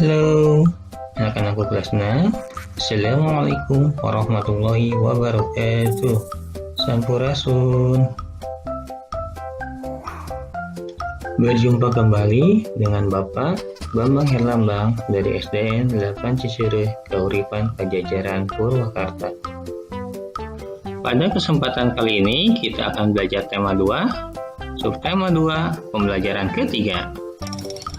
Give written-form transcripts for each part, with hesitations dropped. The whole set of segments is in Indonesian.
Halo, anak-anak kelas 6. Assalamualaikum warahmatullahi wabarakatuh. Sampurasun. Berjumpa kembali dengan Bapak Bambang Herlambang dari SDN 8 Cicereh, Kauripan, Pajajaran, Purwakarta. Pada kesempatan kali ini kita akan belajar tema 2, subtema 2, pembelajaran ketiga.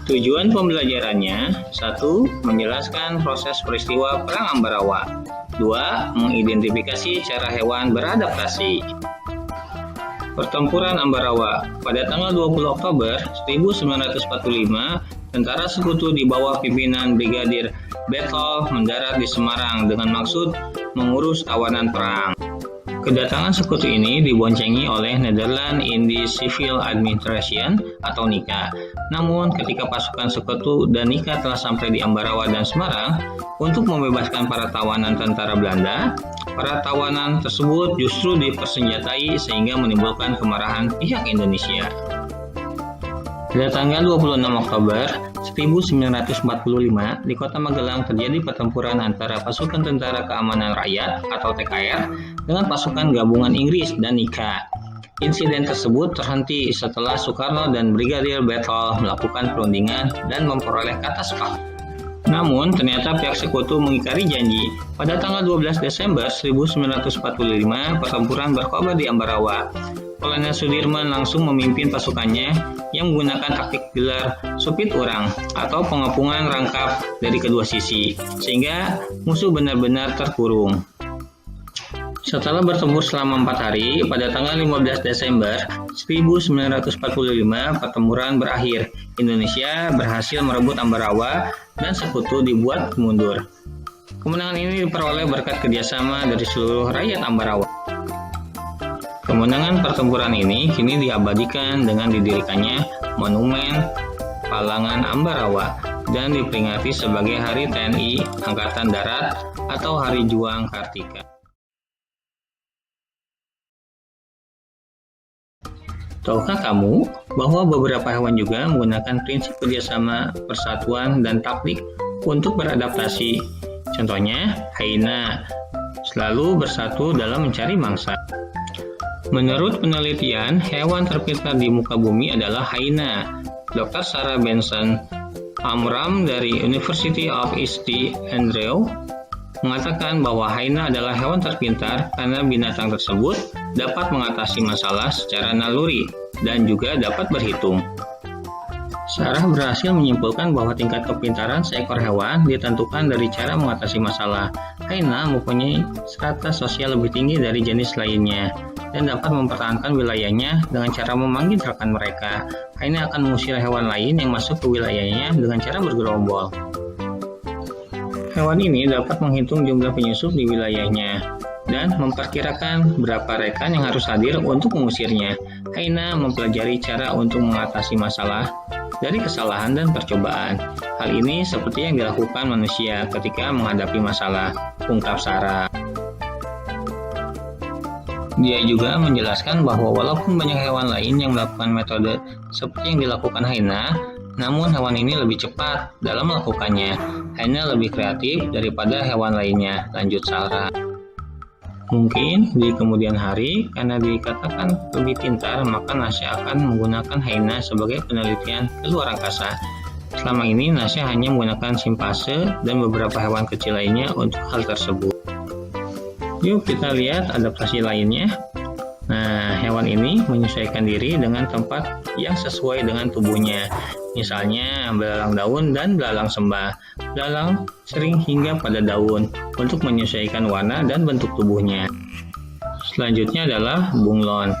Tujuan pembelajarannya: 1. Menjelaskan proses peristiwa Perang Ambarawa. 2. Mengidentifikasi cara hewan beradaptasi. Pertempuran Ambarawa. Pada tanggal 20 Oktober 1945, tentara sekutu di bawah pimpinan Brigadir Bethel mendarat di Semarang dengan maksud mengurus tawanan perang. Kedatangan sekutu ini diboncengi oleh Netherlands Indies Civil Administration atau NICA. Namun, ketika pasukan sekutu dan NICA telah sampai di Ambarawa dan Semarang untuk membebaskan para tawanan tentara Belanda, para tawanan tersebut justru dipersenjatai sehingga menimbulkan kemarahan pihak Indonesia. Pada tanggal 26 Oktober 1945, di Kota Magelang terjadi pertempuran antara Pasukan Tentara Keamanan Rakyat atau TKR dengan pasukan gabungan Inggris dan NICA. Insiden tersebut terhenti setelah Soekarno dan Brigadir Bethel melakukan perundingan dan memperoleh kata sepakat. Namun, ternyata pihak sekutu mengingkari janji. Pada tanggal 12 Desember 1945, pertempuran berkobar di Ambarawa. Kolonel Sudirman langsung memimpin pasukannya yang menggunakan taktik gelar supit urang atau pengepungan rangkap dari kedua sisi, sehingga musuh benar-benar terkurung. Setelah bertempur selama 4 hari, pada tanggal 15 Desember 1945, pertempuran berakhir. Indonesia berhasil merebut Ambarawa dan sekutu dibuat mundur. Kemenangan ini diperoleh berkat kerjasama dari seluruh rakyat Ambarawa. Kemenangan pertempuran ini kini diabadikan dengan didirikannya Monumen Palangan Ambarawa dan diperingati sebagai Hari TNI Angkatan Darat atau Hari Juang Kartika. Tahukah kamu bahwa beberapa hewan juga menggunakan prinsip kerjasama, persatuan, dan taktik untuk beradaptasi? Contohnya, hyena selalu bersatu dalam mencari mangsa. Menurut penelitian, hewan terpintar di muka bumi adalah hyena. Dr. Sarah Benson Amram dari University of East Andrews mengatakan bahwa hyena adalah hewan terpintar karena binatang tersebut dapat mengatasi masalah secara naluri dan juga dapat berhitung. Sarah berhasil menyimpulkan bahwa tingkat kepintaran seekor hewan ditentukan dari cara mengatasi masalah. Hyena mempunyai strata sosial lebih tinggi dari jenis lainnya dan dapat mempertahankan wilayahnya dengan cara memanggil rekan mereka. Hyena akan mengusir hewan lain yang masuk ke wilayahnya dengan cara bergerombol. Hewan ini dapat menghitung jumlah penyusup di wilayahnya dan memperkirakan berapa rekan yang harus hadir untuk mengusirnya. Hyena mempelajari cara untuk mengatasi masalah dari kesalahan dan percobaan. Hal ini seperti yang dilakukan manusia ketika menghadapi masalah, ungkap Sarah. Dia juga menjelaskan bahwa walaupun banyak hewan lain yang melakukan metode seperti yang dilakukan hyena, namun hewan ini lebih cepat dalam melakukannya. Hyena lebih kreatif daripada hewan lainnya, lanjut Sarah. Mungkin di kemudian hari, karena dikatakan lebih pintar, maka Nasya akan menggunakan hyena sebagai penelitian ke luar angkasa. Selama ini, Nasya hanya menggunakan simpase dan beberapa hewan kecil lainnya untuk hal tersebut. Yuk kita lihat adaptasi lainnya. Nah, hewan ini menyesuaikan diri dengan tempat yang sesuai dengan tubuhnya. Misalnya, belalang daun dan belalang sembah. Belalang sering hinggap pada daun untuk menyesuaikan warna dan bentuk tubuhnya. Selanjutnya adalah bunglon.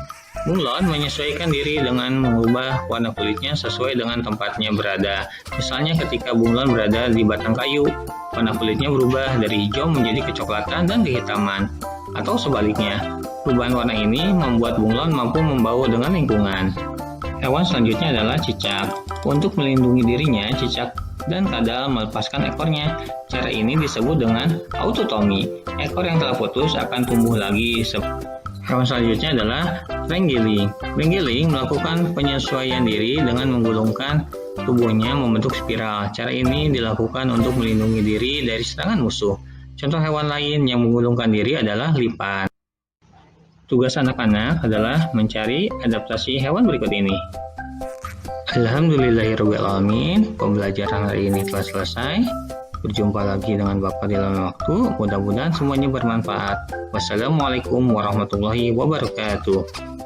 Bunglon menyesuaikan diri dengan mengubah warna kulitnya sesuai dengan tempatnya berada. Misalnya ketika bunglon berada di batang kayu, warna kulitnya berubah dari hijau menjadi kecoklatan dan kehitaman. Atau sebaliknya, perubahan warna ini membuat bunglon mampu membaur dengan lingkungan. Hewan selanjutnya adalah cicak. Untuk melindungi dirinya, cicak dan kadal melepaskan ekornya. Cara ini disebut dengan autotomi. Ekor yang telah putus akan tumbuh lagi. Hewan selanjutnya adalah terenggiling. Terenggiling melakukan penyesuaian diri dengan menggulungkan tubuhnya membentuk spiral. Cara ini dilakukan untuk melindungi diri dari serangan musuh. Contoh hewan lain yang menggulungkan diri adalah lipan. Tugas anak-anak adalah mencari adaptasi hewan berikut ini. Alhamdulillahirrahmanirrahim. Pembelajaran hari ini telah selesai. Berjumpa lagi dengan Bapak di lain waktu. Mudah-mudahan semuanya bermanfaat. Wassalamualaikum warahmatullahi wabarakatuh.